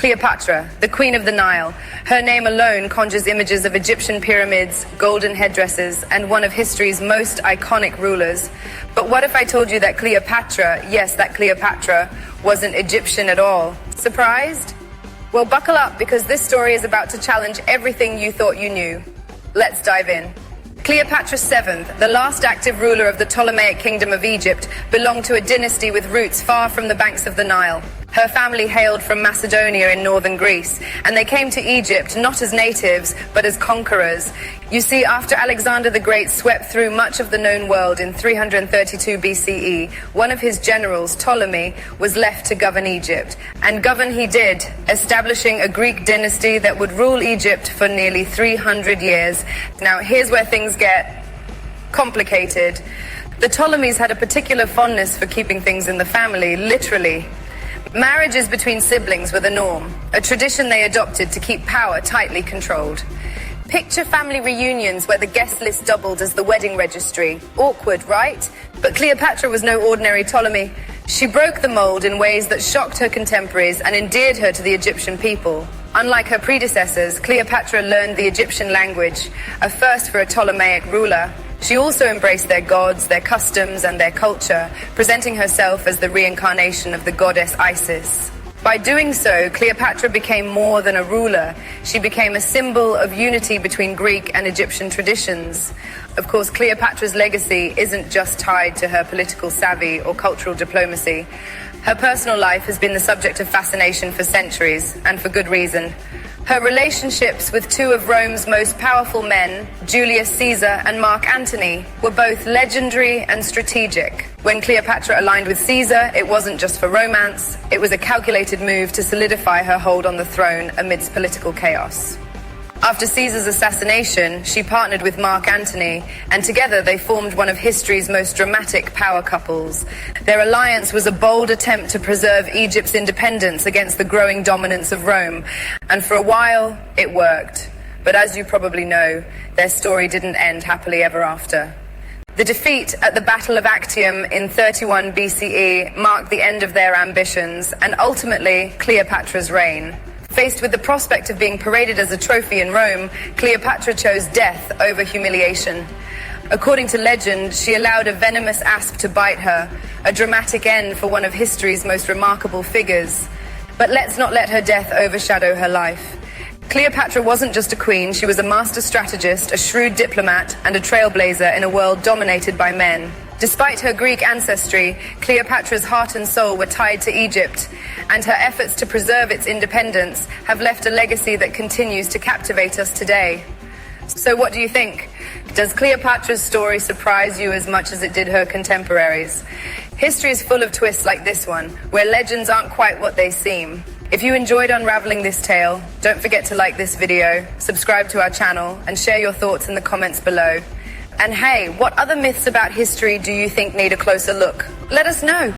Cleopatra, the Queen of the Nile. Her name alone conjures images of Egyptian pyramids, golden headdresses, and one of history's most iconic rulers. But what if I told you that Cleopatra, yes, that Cleopatra, wasn't Egyptian at all? Surprised? Well, buckle up, because this story is about to challenge everything you thought you knew. Let's dive in. Cleopatra VII, the last active ruler of the Ptolemaic Kingdom of Egypt, belonged to a dynasty with roots far from the banks of the Nile. Her family hailed from Macedonia in northern Greece, and they came to Egypt not as natives, but as conquerors. You see, after Alexander the Great swept through much of the known world in 332 BCE, one of his generals, Ptolemy, was left to govern Egypt. And govern he did, establishing a Greek dynasty that would rule Egypt for nearly 300 years. Now, here's where things get complicated. The Ptolemies had a particular fondness for keeping things in the family, literally. Marriages between siblings were the norm, a tradition they adopted to keep power tightly controlled. Picture family reunions where the guest list doubled as the wedding registry. Awkward, right? But Cleopatra was no ordinary Ptolemy. She broke the mold in ways that shocked her contemporaries and endeared her to the Egyptian people. Unlike her predecessors, Cleopatra learned the Egyptian language, a first for a Ptolemaic ruler. She also embraced their gods, their customs, and their culture, presenting herself as the reincarnation of the goddess Isis. By doing so, Cleopatra became more than a ruler. She became a symbol of unity between Greek and Egyptian traditions. Of course, Cleopatra's legacy isn't just tied to her political savvy or cultural diplomacy. Her personal life has been the subject of fascination for centuries, and for good reason. Her relationships with two of Rome's most powerful men, Julius Caesar and Mark Antony, were both legendary and strategic. When Cleopatra aligned with Caesar, it wasn't just for romance, it was a calculated move to solidify her hold on the throne amidst political chaos. After Caesar's assassination, she partnered with Mark Antony, and together they formed one of history's most dramatic power couples. Their alliance was a bold attempt to preserve Egypt's independence against the growing dominance of Rome, and for a while, it worked. But as you probably know, their story didn't end happily ever after. The defeat at the Battle of Actium in 31 BCE marked the end of their ambitions, and ultimately, Cleopatra's reign. Faced with the prospect of being paraded as a trophy in Rome, Cleopatra chose death over humiliation. According to legend, she allowed a venomous asp to bite her, a dramatic end for one of history's most remarkable figures. But let's not let her death overshadow her life. Cleopatra wasn't just a queen, she was a master strategist, a shrewd diplomat, and a trailblazer in a world dominated by men. Despite her Greek ancestry, Cleopatra's heart and soul were tied to Egypt, and her efforts to preserve its independence have left a legacy that continues to captivate us today. So what do you think? Does Cleopatra's story surprise you as much as it did her contemporaries? History is full of twists like this one, where legends aren't quite what they seem. If you enjoyed unraveling this tale, don't forget to like this video, subscribe to our channel, and share your thoughts in the comments below. And hey, what other myths about history do you think need a closer look? Let us know.